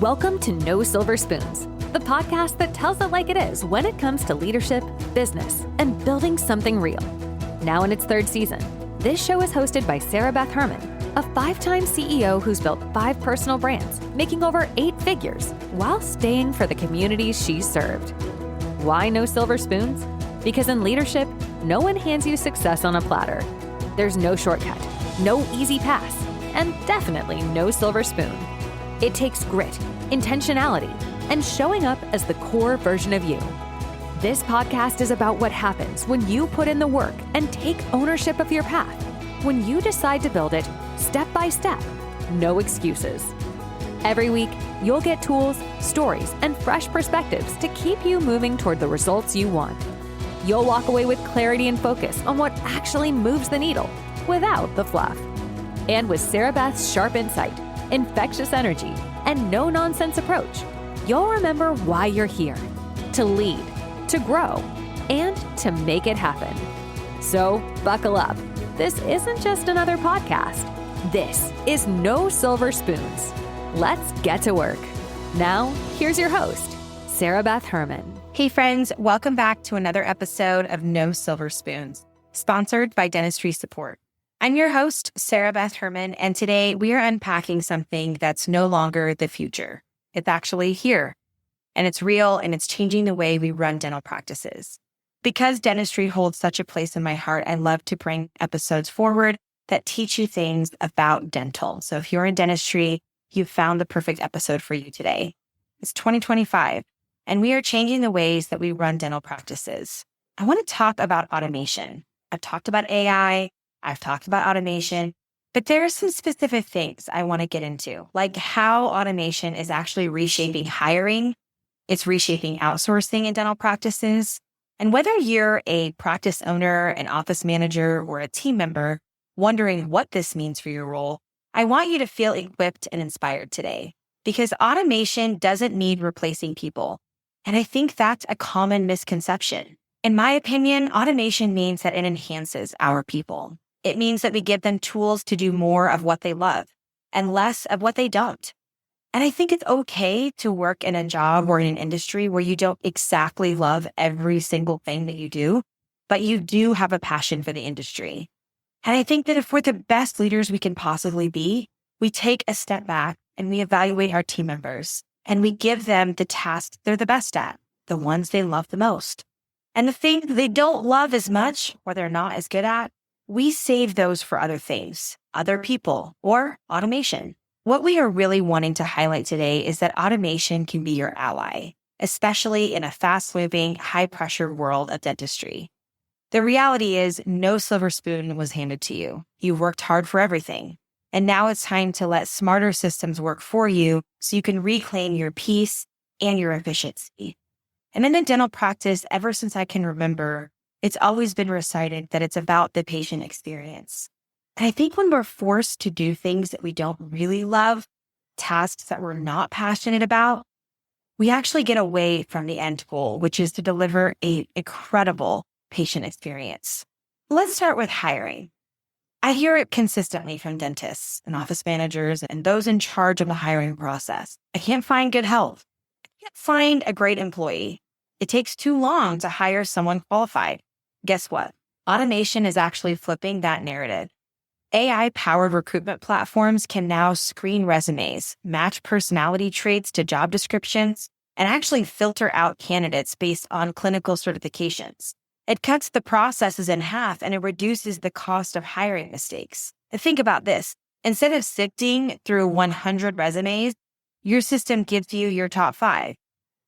Welcome to No Silver Spoons, the podcast that tells it like it is when it comes to leadership, business, and building something real. Now in its third season, this show is hosted by Sarah Beth Herman, a 5-time CEO who's built 5 personal brands, making over 8 figures while staying for the communities she served. Why no silver spoons? Because in leadership, no one hands you success on a platter. There's no shortcut, no easy pass, and definitely no silver spoon. It takes grit, intentionality, and showing up as the core version of you. This podcast is about what happens when you put in the work and take ownership of your path. When you decide to build it step by step, no excuses. Every week, you'll get tools, stories, and fresh perspectives to keep you moving toward the results you want. You'll walk away with clarity and focus on what actually moves the needle without the fluff. And with Sarah Beth's sharp insight, infectious energy, and no-nonsense approach, you'll remember why you're here: to lead, to grow, and to make it happen. So buckle up. This isn't just another podcast. This is No Silver Spoons. Let's get to work. Now, here's your host, Sarah Beth Herman. Hey friends, welcome back to another episode of No Silver Spoons, sponsored by Dentistry Support. I'm your host, Sarah Beth Herman, and today we are unpacking something that's no longer the future. It's actually here, and it's real, and it's changing the way we run dental practices. Because dentistry holds such a place in my heart, I love to bring episodes forward that teach you things about dental. So if you're in dentistry, you've found the perfect episode for you today. It's 2025, and we are changing the ways that we run dental practices. I want to talk about automation. I've talked about AI, I've talked about automation, but there are some specific things I want to get into, like how automation is actually reshaping hiring, it's reshaping outsourcing in dental practices, and whether you're a practice owner, an office manager, or a team member wondering what this means for your role, I want you to feel equipped and inspired today, because automation doesn't need replacing people. And I think that's a common misconception. In my opinion, automation means that it enhances our people. It means that we give them tools to do more of what they love and less of what they don't. And I think it's okay to work in a job or in an industry where you don't exactly love every single thing that you do, but you do have a passion for the industry. And I think that if we're the best leaders we can possibly be, we take a step back and we evaluate our team members and we give them the tasks they're the best at, the ones they love the most. And the things they don't love as much or they're not as good at, we save those for other things, other people, or automation. What we are really wanting to highlight today is that automation can be your ally, especially in a fast-moving, high-pressure world of dentistry. The reality is no silver spoon was handed to you. You worked hard for everything. And now it's time to let smarter systems work for you so you can reclaim your peace and your efficiency. And in a dental practice, ever since I can remember, it's always been recited that it's about the patient experience. And I think when we're forced to do things that we don't really love, tasks that we're not passionate about, we actually get away from the end goal, which is to deliver an incredible patient experience. Let's start with hiring. I hear it consistently from dentists and office managers and those in charge of the hiring process. I can't find good help. I can't find a great employee. It takes too long to hire someone qualified. Guess what? Automation is actually flipping that narrative. AI-powered recruitment platforms can now screen resumes, match personality traits to job descriptions, and actually filter out candidates based on clinical certifications. It cuts the processes in half and it reduces the cost of hiring mistakes. And think about this. Instead of sifting through 100 resumes, your system gives you your top 5.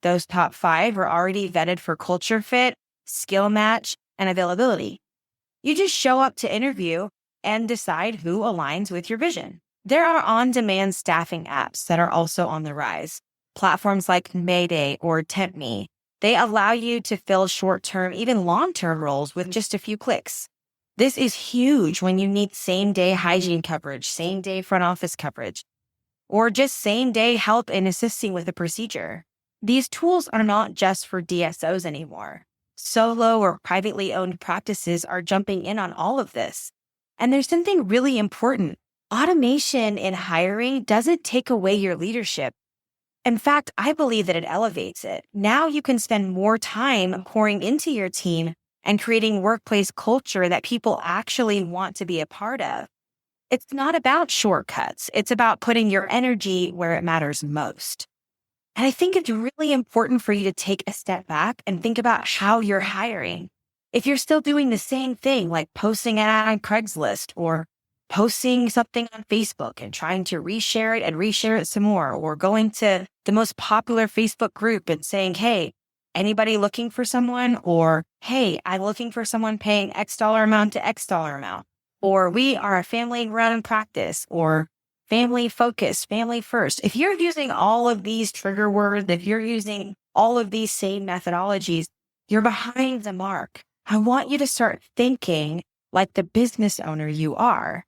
Those top 5 are already vetted for culture fit, skill match, and availability. You just show up to interview and decide who aligns with your vision. There are on-demand staffing apps that are also on the rise. Platforms like Mayday or TempMe, they allow you to fill short-term, even long-term roles with just a few clicks. This is huge when you need same-day hygiene coverage, same-day front office coverage, or just same-day help in assisting with a procedure. These tools are not just for DSOs anymore. Solo or privately owned practices are jumping in on all of this. And there's something really important. Automation in hiring doesn't take away your leadership. In fact, I believe that it elevates it. Now you can spend more time pouring into your team and creating workplace culture that people actually want to be a part of. It's not about shortcuts. It's about putting your energy where it matters most. And I think it's really important for you to take a step back and think about how you're hiring. If you're still doing the same thing, like posting an ad on Craigslist or posting something on Facebook and trying to reshare it some more, or going to the most popular Facebook group and saying, hey, anybody looking for someone? Or, hey, I'm looking for someone paying X dollar amount to X dollar amount. Or we are a family run practice, or family focused, family first. If you're using all of these trigger words, if you're using all of these same methodologies, you're behind the mark. I want you to start thinking like the business owner you are.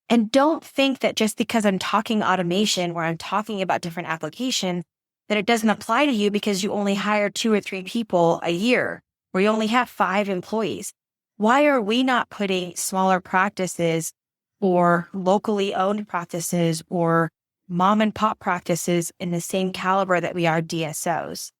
And don't think that just because I'm talking automation or I'm talking about different applications, that it doesn't apply to you because you only hire 2 or 3 people a year, or you only have 5 employees. Why are we not putting smaller practices or locally owned practices or mom and pop practices in the same caliber that we are DSOs?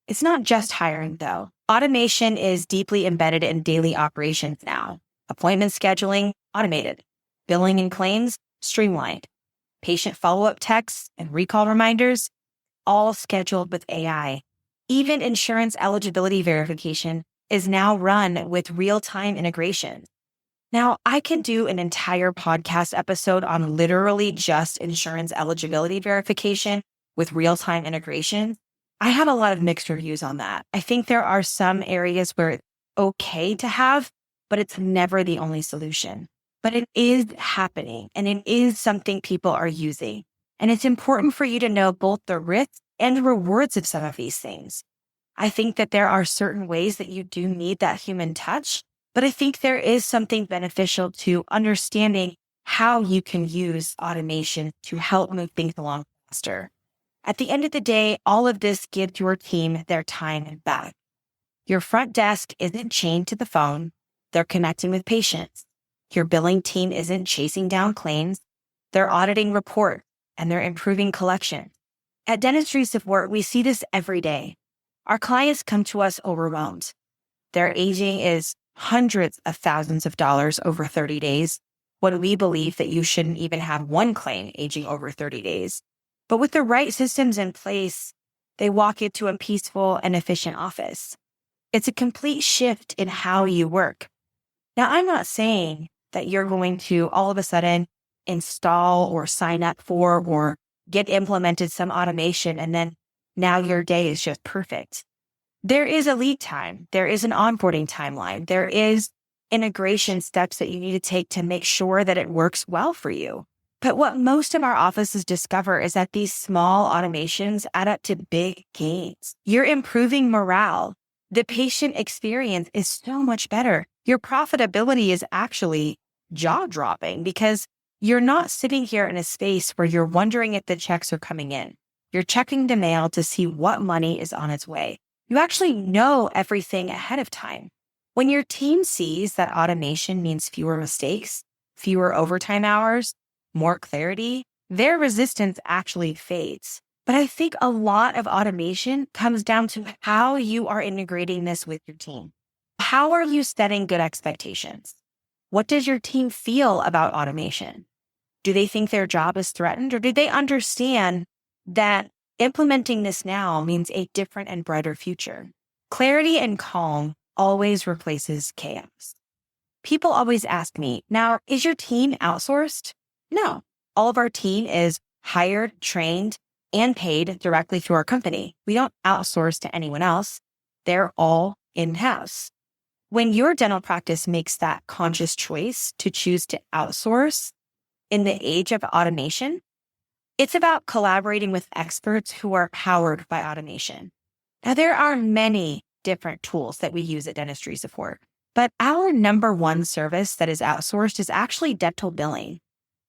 It's not just hiring though. Automation is deeply embedded in daily operations now. Appointment scheduling, automated. Billing and claims, streamlined. Patient follow-up texts and recall reminders, all scheduled with AI. Even insurance eligibility verification is now run with real-time integration. Now, I can do an entire podcast episode on literally just insurance eligibility verification with real-time integration. I have a lot of mixed reviews on that. I think there are some areas where it's okay to have, but it's never the only solution. But it is happening, and it is something people are using. And it's important for you to know both the risks and the rewards of some of these things. I think that there are certain ways that you do need that human touch, but I think there is something beneficial to understanding how you can use automation to help move things along faster. At the end of the day, all of this gives your team their time back. Your front desk isn't chained to the phone. They're connecting with patients. Your billing team isn't chasing down claims. They're auditing reports and they're improving collection. At Dentistry Support, we see this every day. Our clients come to us overwhelmed. Their aging is hundreds of thousands of dollars over 30 days, when we believe that you shouldn't even have one claim aging over 30 days. But with the right systems in place, they walk into a peaceful and efficient office. It's a complete shift in how you work. Now, I'm not saying that you're going to all of a sudden install or sign up for or get implemented some automation and then now your day is just perfect. There is a lead time. There is an onboarding timeline. There is integration steps that you need to take to make sure that it works well for you. But what most of our offices discover is that these small automations add up to big gains. You're improving morale. The patient experience is so much better. Your profitability is actually jaw-dropping because you're not sitting here in a space where you're wondering if the checks are coming in. You're checking the mail to see what money is on its way. You actually know everything ahead of time. When your team sees that automation means fewer mistakes, fewer overtime hours, more clarity, their resistance actually fades. But I think a lot of automation comes down to how you are integrating this with your team. How are you setting good expectations? What does your team feel about automation? Do they think their job is threatened, or do they understand that implementing this now means a different and brighter future? Clarity and calm always replaces chaos. People always ask me, now, is your team outsourced? No, all of our team is hired, trained, and paid directly through our company. We don't outsource to anyone else. They're all in-house. When your dental practice makes that conscious choice to choose to outsource in the age of automation, it's about collaborating with experts who are powered by automation. Now, there are many different tools that we use at Dentistry Support, but our number one service that is outsourced is actually dental billing.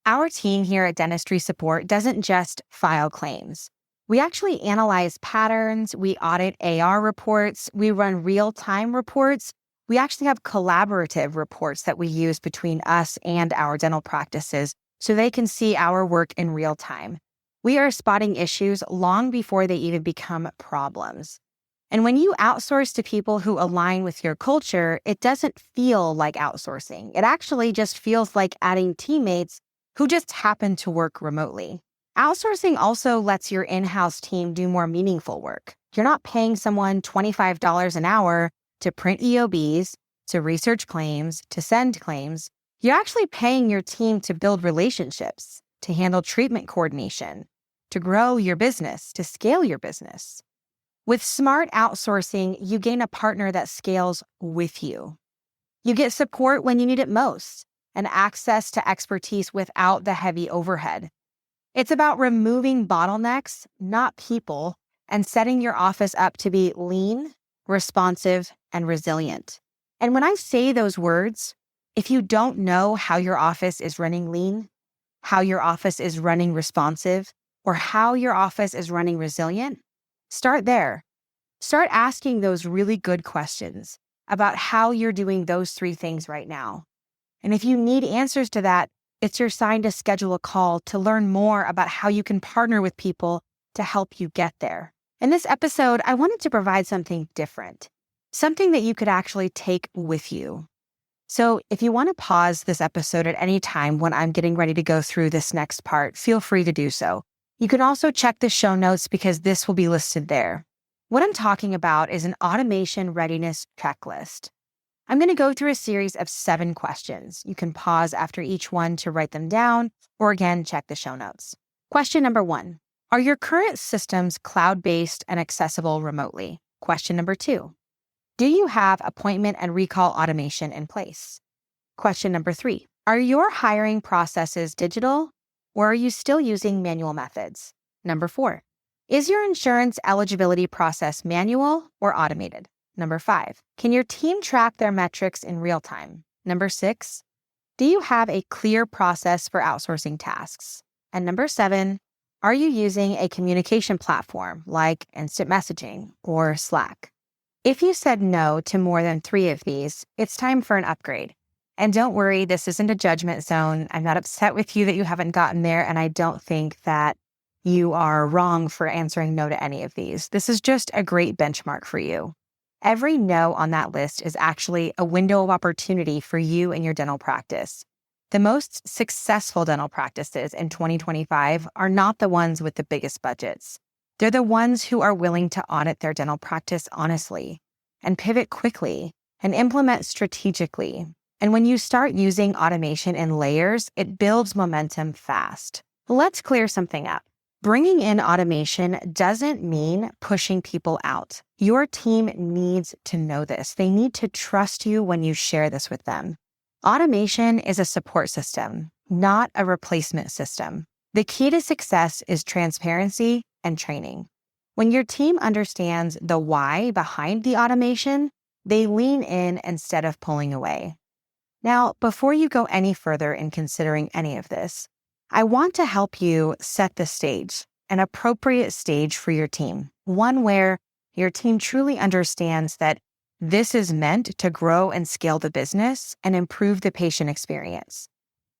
Our team here at Dentistry Support doesn't just file claims. We actually analyze patterns, we audit AR reports, we run real-time reports. We actually have collaborative reports that we use between us and our dental practices so they can see our work in real time. We are spotting issues long before they even become problems. And when you outsource to people who align with your culture, it doesn't feel like outsourcing. It actually just feels like adding teammates who just happen to work remotely. Outsourcing also lets your in-house team do more meaningful work. You're not paying someone $25 an hour to print EOBs, to research claims, to send claims. You're actually paying your team to build relationships, to handle treatment coordination, to grow your business, to scale your business. With smart outsourcing, you gain a partner that scales with you. You get support when you need it most and access to expertise without the heavy overhead. It's about removing bottlenecks, not people, and setting your office up to be lean, responsive, and resilient. And when I say those words, if you don't know how your office is running lean, how your office is running responsive, or how your office is running resilient, start there. Start asking those really good questions about how you're doing those three things right now. And if you need answers to that, it's your sign to schedule a call to learn more about how you can partner with people to help you get there. In this episode, I wanted to provide something different, something that you could actually take with you. So if you want to pause this episode at any time when I'm getting ready to go through this next part, feel free to do so. You can also check the show notes because this will be listed there. What I'm talking about is an automation readiness checklist. I'm going to go through a series of 7 questions. You can pause after each one to write them down, or again, check the show notes. Question number 1, are your current systems cloud-based and accessible remotely? Question number 2, do you have appointment and recall automation in place? Question number 3, are your hiring processes digital, or are you still using manual methods? Number 4, is your insurance eligibility process manual or automated? Number 5, can your team track their metrics in real time? Number 6, do you have a clear process for outsourcing tasks? And number 7, are you using a communication platform like instant messaging or Slack? If you said no to more than 3 of these, it's time for an upgrade. And don't worry, this isn't a judgment zone. I'm not upset with you that you haven't gotten there, and I don't think that you are wrong for answering no to any of these. This is just a great benchmark for you. Every no on that list is actually a window of opportunity for you and your dental practice. The most successful dental practices in 2025 are not the ones with the biggest budgets. They're the ones who are willing to audit their dental practice honestly and pivot quickly and implement strategically. And when you start using automation in layers, it builds momentum fast. Let's clear something up. Bringing in automation doesn't mean pushing people out. Your team needs to know this. They need to trust you when you share this with them. Automation is a support system, not a replacement system. The key to success is transparency and training. When your team understands the why behind the automation, they lean in instead of pulling away. Now, before you go any further in considering any of this, I want to help you set the stage, an appropriate stage for your team, one where your team truly understands that this is meant to grow and scale the business and improve the patient experience,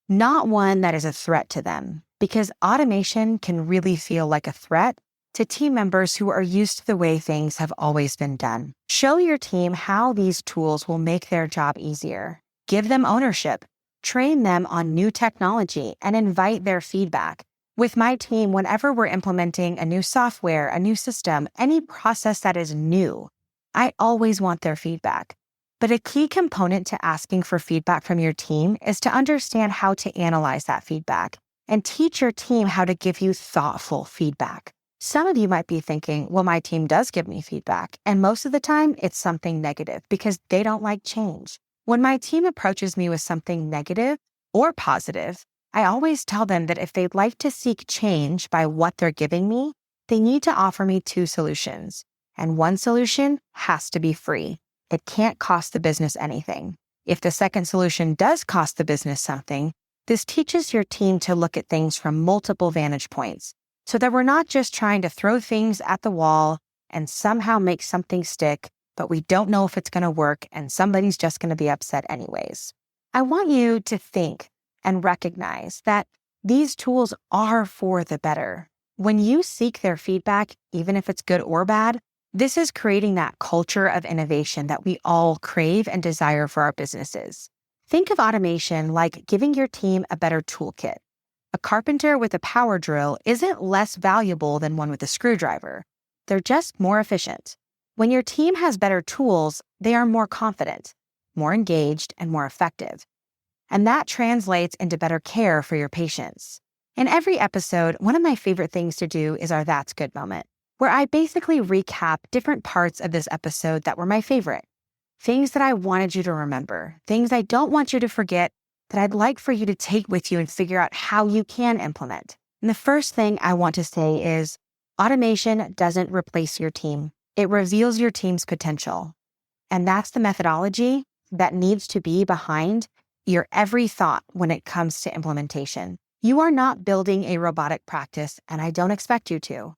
not one that is a threat to them, because automation can really feel like a threat to team members who are used to the way things have always been done. Show your team how these tools will make their job easier. Give them ownership. Train them on new technology and invite their feedback. With my team, whenever we're implementing a new software, a new system, any process that is new, I always want their feedback. But a key component to asking for feedback from your team is to understand how to analyze that feedback and teach your team how to give you thoughtful feedback. Some of you might be thinking, well, my team does give me feedback, and most of the time it's something negative because they don't like change. When my team approaches me with something negative or positive, I always tell them that if they'd like to seek change by what they're giving me, they need to offer me 2 solutions. And one solution has to be free. It can't cost the business anything. If the second solution does cost the business something, this teaches your team to look at things from multiple vantage points so that we're not just trying to throw things at the wall and somehow make something stick, but we don't know if it's going to work and somebody's just going to be upset anyways. I want you to think and recognize that these tools are for the better. When you seek their feedback, even if it's good or bad, this is creating that culture of innovation that we all crave and desire for our businesses. Think of automation like giving your team a better toolkit. A carpenter with a power drill isn't less valuable than one with a screwdriver. They're just more efficient. When your team has better tools, they are more confident, more engaged, and more effective. And that translates into better care for your patients. In every episode, one of my favorite things to do is our That's Good moment, where I basically recap different parts of this episode that were my favorite. Things that I wanted you to remember, things I don't want you to forget, that I'd like for you to take with you and figure out how you can implement. And the first thing I want to say is automation doesn't replace your team. It reveals your team's potential. And that's the methodology that needs to be behind your every thought when it comes to implementation. You are not building a robotic practice, and I don't expect you to.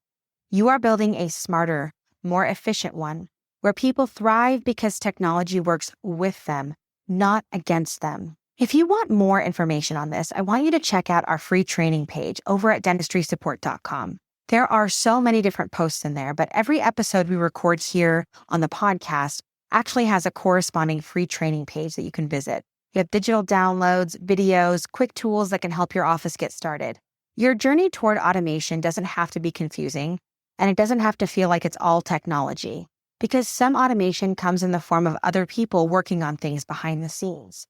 You are building a smarter, more efficient one, where people thrive because technology works with them, not against them. If you want more information on this, I want you to check out our free training page over at dentistrysupport.com. There are so many different posts in there, but every episode we record here on the podcast actually has a corresponding free training page that you can visit. You have digital downloads, videos, quick tools that can help your office get started. Your journey toward automation doesn't have to be confusing, and it doesn't have to feel like it's all technology, because some automation comes in the form of other people working on things behind the scenes.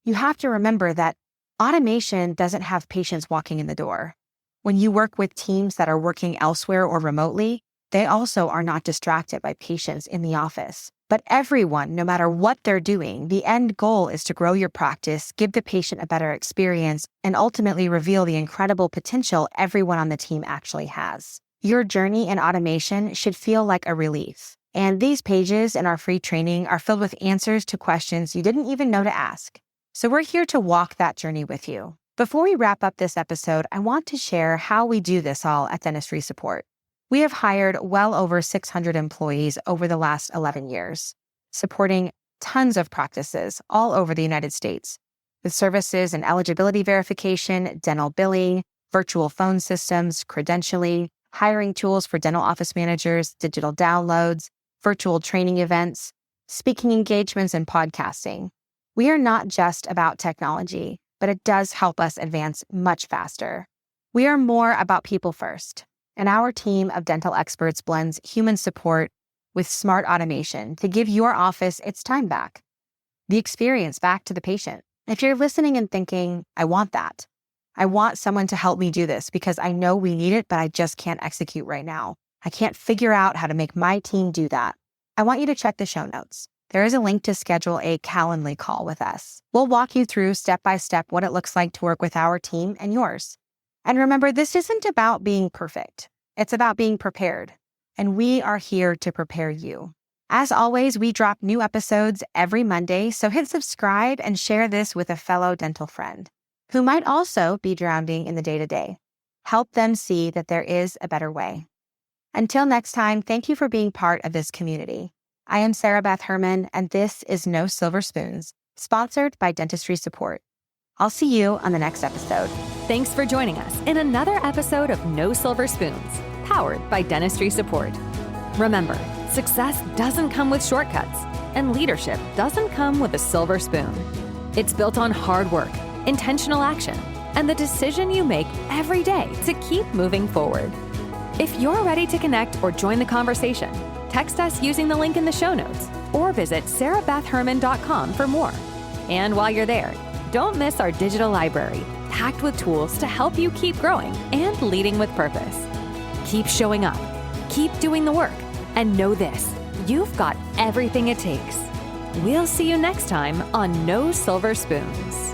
You have to remember that automation doesn't have patients walking in the door. When you work with teams that are working elsewhere or remotely, they also are not distracted by patients in the office. But everyone, no matter what they're doing, the end goal is to grow your practice, give the patient a better experience, and ultimately reveal the incredible potential everyone on the team actually has. Your journey in automation should feel like a relief. And these pages in our free training are filled with answers to questions you didn't even know to ask. So we're here to walk that journey with you. Before we wrap up this episode, I want to share how we do this all at Dentistry Support. We have hired well over 600 employees over the last 11 years, supporting tons of practices all over the United States, with services and eligibility verification, dental billing, virtual phone systems, credentialing, hiring tools for dental office managers, digital downloads, virtual training events, speaking engagements, and podcasting. We are not just about technology, but it does help us advance much faster. We are more about people first, and our team of dental experts blends human support with smart automation to give your office its time back, the experience back to the patient. If you're listening and thinking, I want that. I want someone to help me do this because I know we need it, but I just can't execute right now. I can't figure out how to make my team do that. I want you to check the show notes. There is a link to schedule a Calendly call with us. We'll walk you through step by step what it looks like to work with our team and yours. And remember, this isn't about being perfect. It's about being prepared. And we are here to prepare you. As always, we drop new episodes every Monday, so hit subscribe and share this with a fellow dental friend who might also be drowning in the day-to-day. Help them see that there is a better way. Until next time, thank you for being part of this community. I am Sarah Beth Herman, and this is No Silver Spoons, sponsored by Dentistry Support. I'll see you on the next episode. Thanks for joining us in another episode of No Silver Spoons, powered by Dentistry Support. Remember, success doesn't come with shortcuts, and leadership doesn't come with a silver spoon. It's built on hard work, intentional action, and the decision you make every day to keep moving forward. If you're ready to connect or join the conversation, text us using the link in the show notes or visit sarahbethherman.com for more. And while you're there, don't miss our digital library, packed with tools to help you keep growing and leading with purpose. Keep showing up, keep doing the work, and know this, you've got everything it takes. We'll see you next time on No Silver Spoons.